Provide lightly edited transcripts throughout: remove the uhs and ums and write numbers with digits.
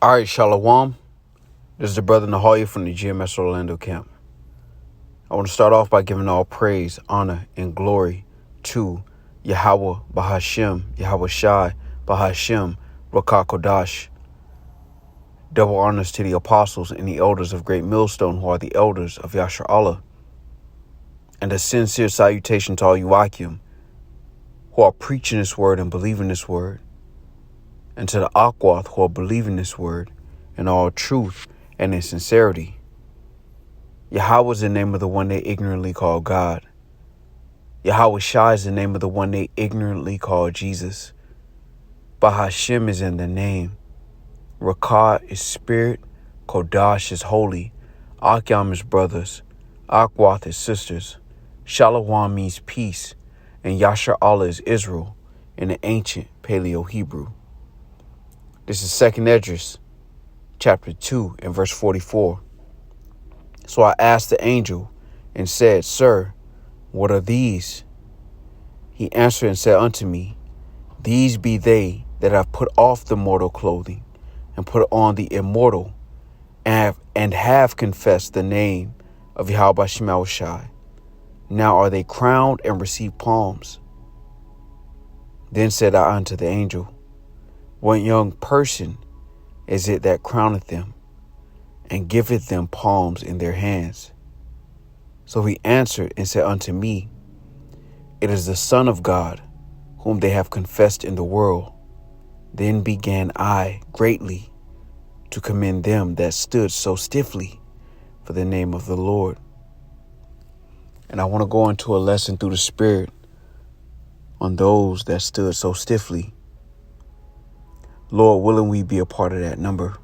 All right, Shalom. This is the brother Nahalia from the GMS Orlando camp. I want to start off by giving all praise, honor, and glory to Yahweh Bahashem, Yahweh Shai Bahashem, Rakah Kodash. Double honors to the apostles and the elders of Great Millstone, who are the elders of Yashar Allah. And a sincere salutation to all you Akim, who are preaching this word and believing this word. And to the Akwath, who are believing this word in all truth and in sincerity. Yahweh is the name of the one they ignorantly call God. Yahweh Shai is the name of the one they ignorantly call Jesus. Bahashem is in the name. Rakah is spirit. Kodash is holy. Akyam is brothers. Akwath is sisters. Shalom means peace. And Yashar Allah is Israel in the ancient Paleo-Hebrew. This is 2nd Esdras, chapter 2, and verse 44. So I asked the angel and said, Sir, what are these? He answered and said unto me, These be they that have put off the mortal clothing and put on the immortal, and have confessed the name of Yahweh Shemel Shai. Now are they crowned and receive palms. Then said I unto the angel, What young person is it that crowneth them, and giveth them palms in their hands? So he answered and said unto me, It is the Son of God, whom they have confessed in the world. Then began I greatly to commend them that stood so stiffly for the name of the Lord. And I want to go into a lesson through the Spirit on those that stood so stiffly. Lord willing, we be a part of that number.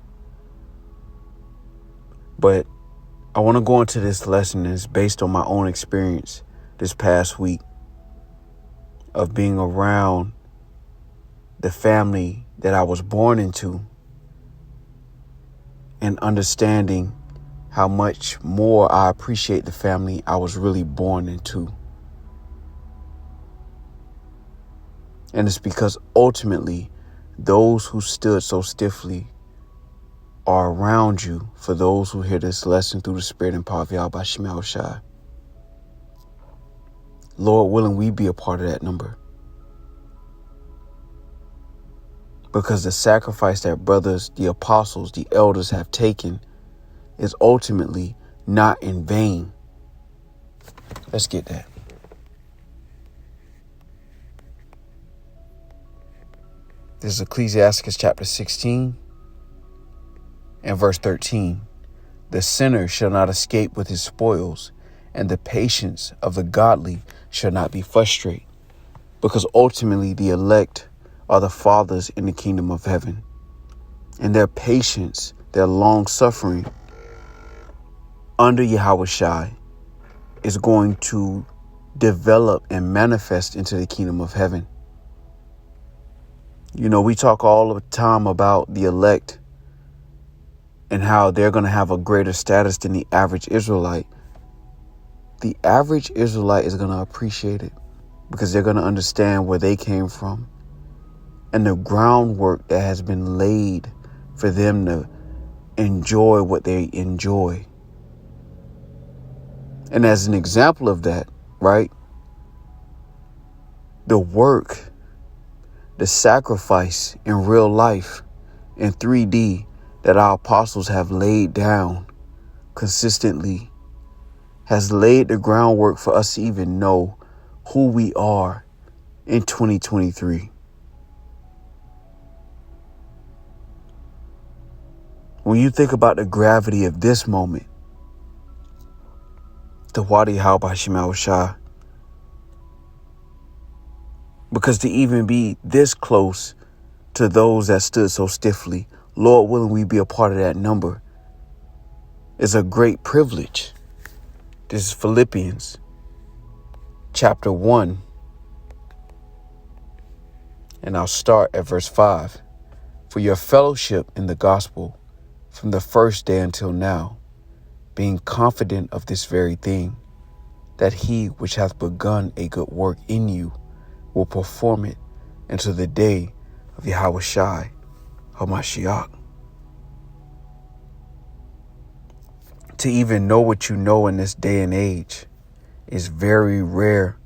But I want to go into this lesson is based on my own experience this past week of being around the family that I was born into and understanding how much more I appreciate the family I was really born into. And it's because ultimately those who stood so stiffly are around you for those who hear this lesson through the Spirit and power of Yahweh Shemel Shai. Lord willing, we be a part of that number. Because the sacrifice that brothers, the apostles, the elders have taken is ultimately not in vain. Let's get that. This is Ecclesiastes chapter 16 and verse 13. The sinner shall not escape with his spoils, and the patience of the godly shall not be frustrated. Because ultimately the elect are the fathers in the kingdom of heaven. And their patience, their long suffering under Yahweh Shai is going to develop and manifest into the kingdom of heaven. You know, we talk all the time about the elect and how they're going to have a greater status than the average Israelite. The average Israelite is going to appreciate it because they're going to understand where they came from and the groundwork that has been laid for them to enjoy what they enjoy. And as an example of that, right, the work, the sacrifice in real life in 3D that our apostles have laid down consistently has laid the groundwork for us to even know who we are in 2023. When you think about the gravity of this moment, the Wadi Halba Shemel Shah, because to even be this close to those that stood so stiffly, Lord willing, we be a part of that number, is a great privilege. This is Philippians chapter 1, and I'll start at verse 5. For your fellowship in the gospel from the first day until now, being confident of this very thing, that he which hath begun a good work in you will perform it until the day of Yahweh Shai HaMashiach. to even know what you know in this day and age is very rare.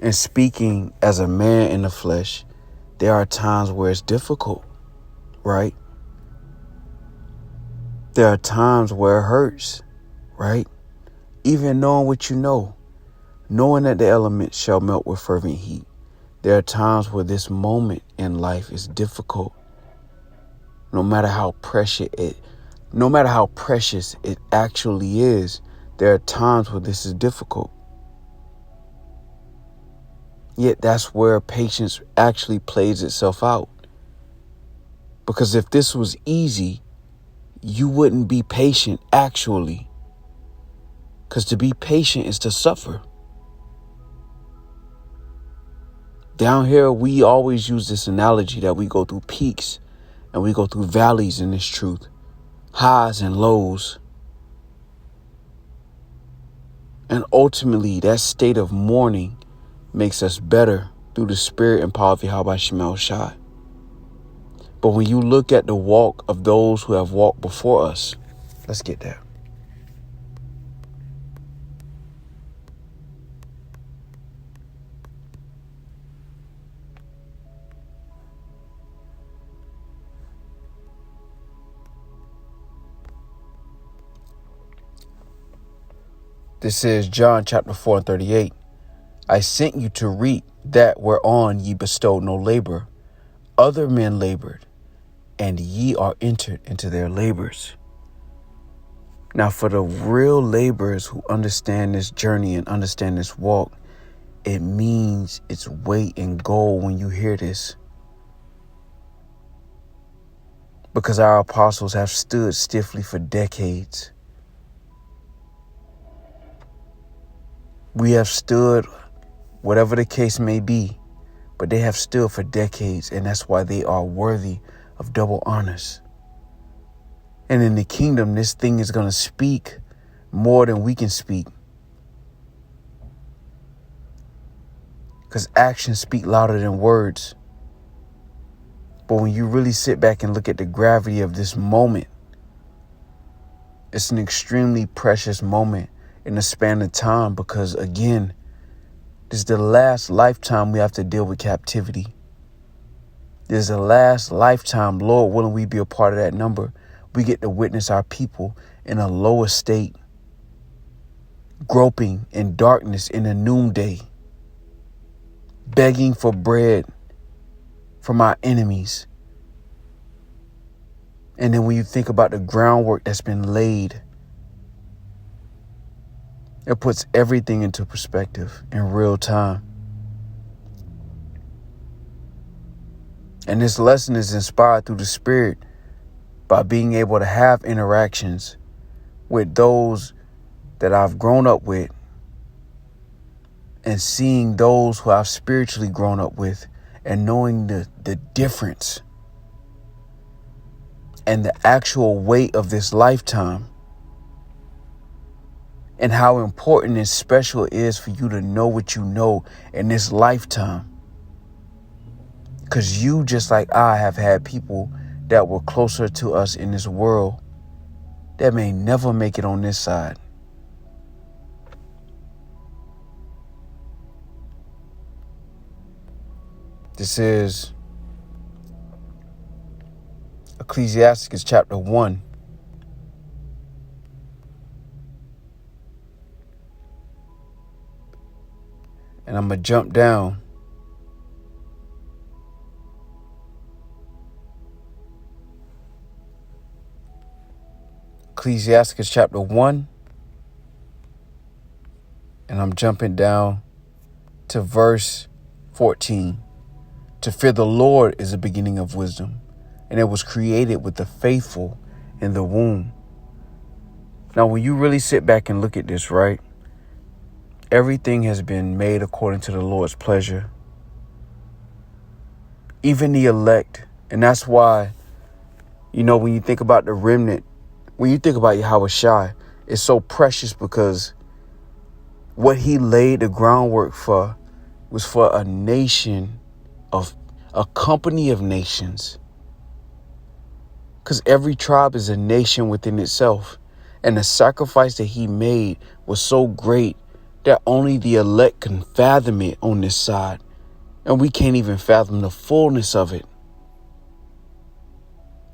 And speaking as a man in the flesh, there are times where it's difficult, right? There are times where it hurts, right? Even knowing what you know, knowing that the elements shall melt with fervent heat. There are times where this moment in life is difficult. No matter how precious it actually is, there are times where this is difficult. Yet that's where patience actually plays itself out. Because if this was easy, you wouldn't be patient actually. Because to be patient is to suffer. Down here, we always use this analogy that we go through peaks and we go through valleys in this truth, highs and lows. And ultimately, that state of mourning makes us better through the spirit and power of Yahweh Shemel Shai. But when you look at the walk of those who have walked before us, let's get there. This is John chapter 4 and 38. I sent you to reap that whereon ye bestowed no labor. Other men labored, and ye are entered into their labors. Now, for the real laborers who understand this journey and understand this walk, it means its weight in gold when you hear this. Because our apostles have stood stiffly for decades. We have stood, whatever the case may be, but they have stood for decades, and that's why they are worthy of double honors. And in the kingdom, this thing is going to speak more than we can speak. Because actions speak louder than words. But when you really sit back and look at the gravity of this moment, it's an extremely precious moment in the span of time, because again, this is the last lifetime we have to deal with captivity. This is the last lifetime, Lord willing, we be a part of that number. We get to witness our people in a lower state, groping in darkness in the noonday, begging for bread from our enemies. And then when you think about the groundwork that's been laid, it puts everything into perspective in real time. And this lesson is inspired through the Spirit by being able to have interactions with those that I've grown up with and seeing those who I've spiritually grown up with and knowing the difference and the actual weight of this lifetime. And how important and special it is for you to know what you know in this lifetime. Because you, just like I, have had people that were closer to us in this world that may never make it on this side. This is Ecclesiastes chapter 1. And I'm going to jump down Ecclesiastes chapter 1. And I'm jumping down to verse 14. To fear the Lord is the beginning of wisdom, and it was created with the faithful in the womb. Now, when you really sit back and look at this, right? Everything has been made according to the Lord's pleasure. Even the elect. And that's why, when you think about the remnant, when you think about Yahweh Shai, it's so precious because what he laid the groundwork for was for a nation of a company of nations. Because every tribe is a nation within itself. And the sacrifice that he made was so great that only the elect can fathom it on this side. And we can't even fathom the fullness of it.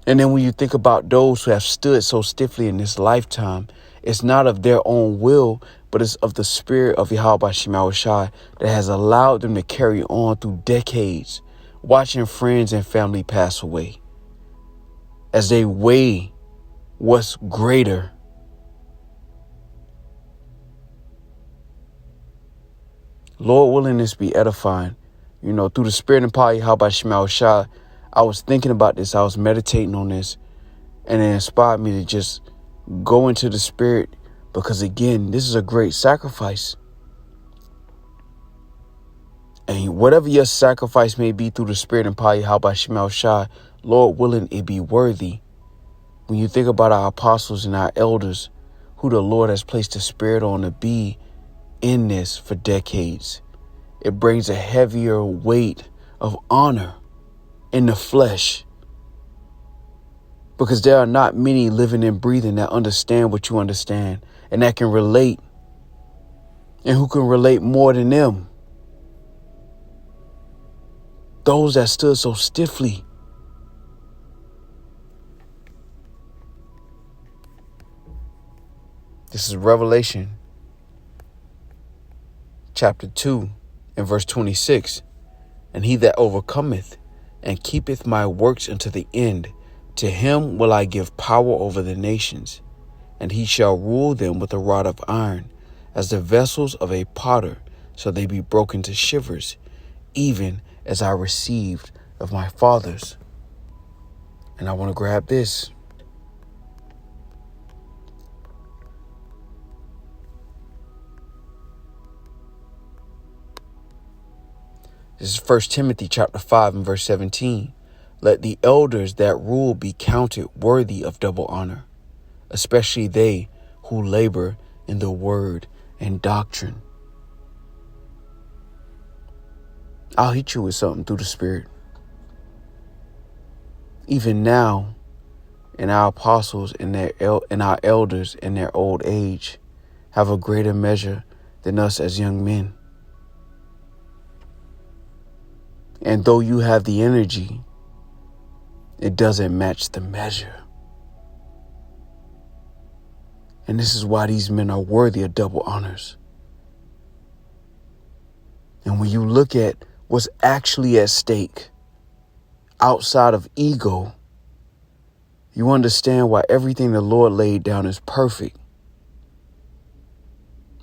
And then when you think about those who have stood so stiffly in this lifetime, it's not of their own will, but it's of the spirit of Yahweh Shema Shai that has allowed them to carry on through decades, watching friends and family pass away as they weigh what's greater. Lord willing, this be edifying. Through the spirit and power of Yahweh Shema Shai, I was thinking about this. I was meditating on this, and it inspired me to just go into the spirit, because again, this is a great sacrifice. And whatever your sacrifice may be through the spirit and power of Yahweh Shema Shai, Lord willing, it be worthy. When you think about our apostles and our elders, who the Lord has placed the spirit on to be in this for decades, it brings a heavier weight of honor in the flesh, because there are not many living and breathing that understand what you understand and that can relate, and who can relate more than them. Those that stood so stiffly. This is Revelation chapter 2 and verse 26. And he that overcometh and keepeth my works unto the end, to him will I give power over the nations, and he shall rule them with a rod of iron, as the vessels of a potter, so they be broken to shivers, even as I received of my fathers. And I want to grab this. This is 1 Timothy chapter 5 and verse 17. Let the elders that rule be counted worthy of double honor, especially they who labor in the word and doctrine. I'll hit you with something through the spirit. Even now, and our apostles and our elders in their old age have a greater measure than us as young men. And though you have the energy, it doesn't match the measure. And this is why these men are worthy of double honors. And when you look at what's actually at stake outside of ego, you understand why everything the Lord laid down is perfect.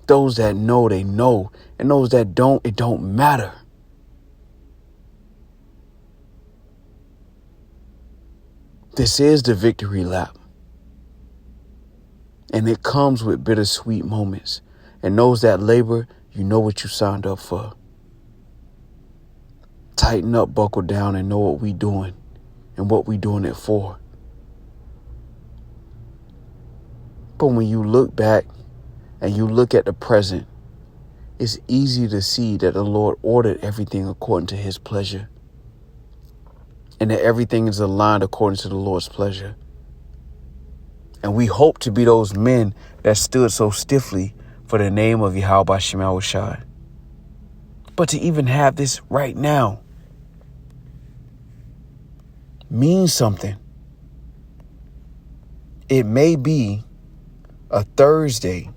Those that know, they know. And those that don't, it don't matter. This is the victory lap. And it comes with bittersweet moments. And those that labor, you know what you signed up for. Tighten up, buckle down, and know what we doing and what we doing it for. But when you look back and you look at the present, it's easy to see that the Lord ordered everything according to his pleasure. And that everything is aligned according to the Lord's pleasure. And we hope to be those men that stood so stiffly for the name of Yahweh Shema Shai. But to even have this right now means something. It may be a Thursday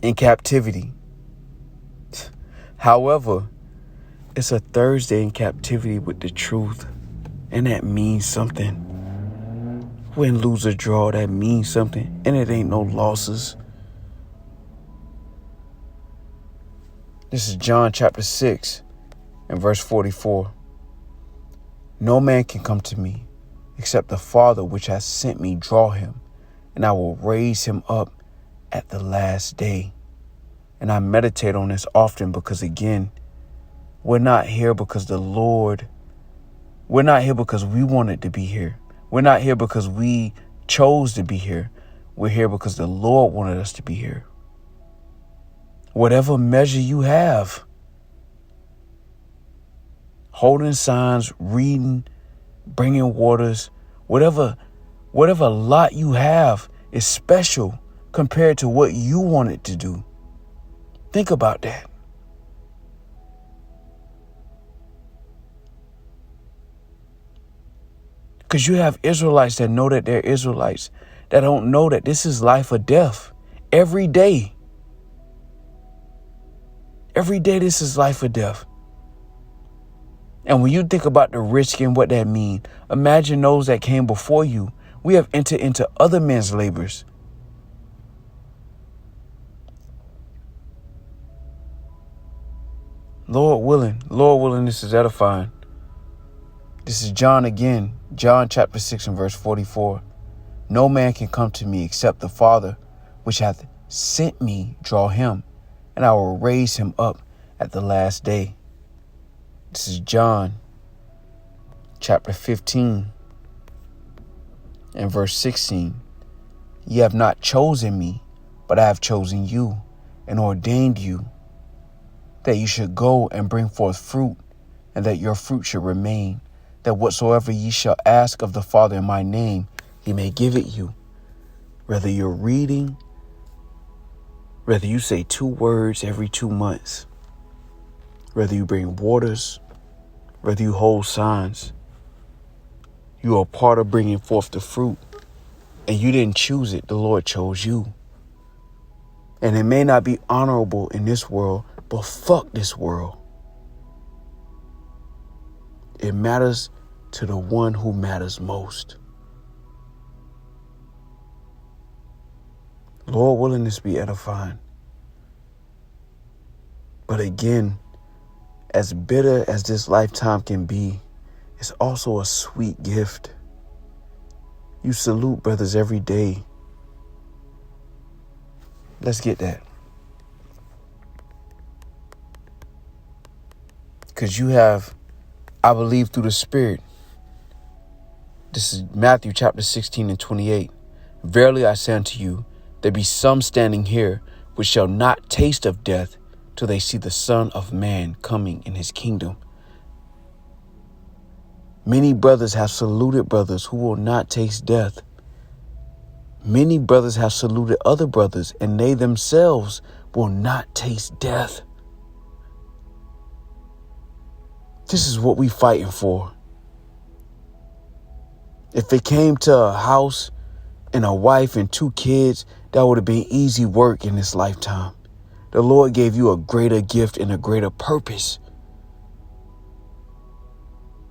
in captivity. However, it's a Thursday in captivity with the truth, and that means something. Win, lose, or draw, that means something, and it ain't no losses. This is John chapter 6 and verse 44. No man can come to me except the Father which has sent me draw him, and I will raise him up at the last day. And I meditate on this often because, again, we're not here because we're not here because we wanted to be here. We're not here because we chose to be here. We're here because the Lord wanted us to be here. Whatever measure you have, holding signs, reading, bringing waters, whatever lot you have, is special compared to what you want it to do. Think about that. Because you have Israelites that know that they're Israelites, that don't know that this is life or death. Every day. Every day this is life or death. And when you think about the risk and what that means, imagine those that came before you. We have entered into other men's labors. Lord willing, this is edifying. This is John again, John chapter 6 and verse 44. No man can come to me except the Father, which hath sent me, draw him, and I will raise him up at the last day. This is John chapter 15 and verse 16. Ye have not chosen me, but I have chosen you and ordained you, that you should go and bring forth fruit, and that your fruit should remain, that whatsoever ye shall ask of the Father in my name, he may give it you. Whether you're reading, whether you say 2 words every 2 months, whether you bring waters, whether you hold signs, you are part of bringing forth the fruit. And you didn't choose it. The Lord chose you. And it may not be honorable in this world, but fuck this world. It matters to the one who matters most. Lord willing, this be edifying. But again, as bitter as this lifetime can be, it's also a sweet gift. You salute brothers every day. Let's get that. Because you have, I believe through the Spirit. This is Matthew chapter 16 and 28. Verily I say unto you, there be some standing here which shall not taste of death till they see the Son of Man coming in his kingdom. Many brothers have saluted brothers who will not taste death. Many brothers have saluted other brothers and they themselves will not taste death. This is what we fighting for. If it came to a house and a wife and 2 kids, that would have been easy work in this lifetime. The Lord gave you a greater gift and a greater purpose.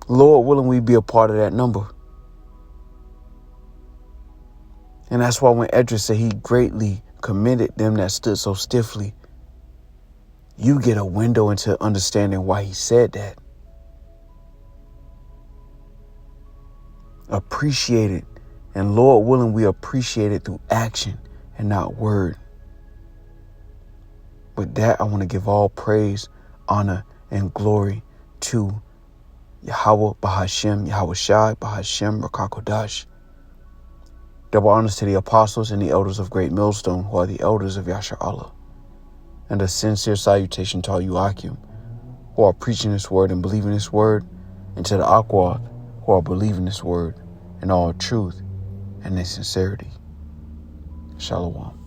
Lord willing, we be a part of that number. And that's why when Edris said he greatly commended them that stood so stiffly, you get a window into understanding why he said that. Appreciate it. And Lord willing, we appreciate it through action and not word. With that, I want to give all praise, honor, and glory to Yahweh Bahashem, Yahweh Shai, Bahashem, Rakakodash. Double honors to the apostles and the elders of Great Millstone, who are the elders of Yasha Allah. And a sincere salutation to all you Akim, who are preaching this word and believing this word, and to the Akwath, who are believing this word in all truth and in sincerity. Shalom.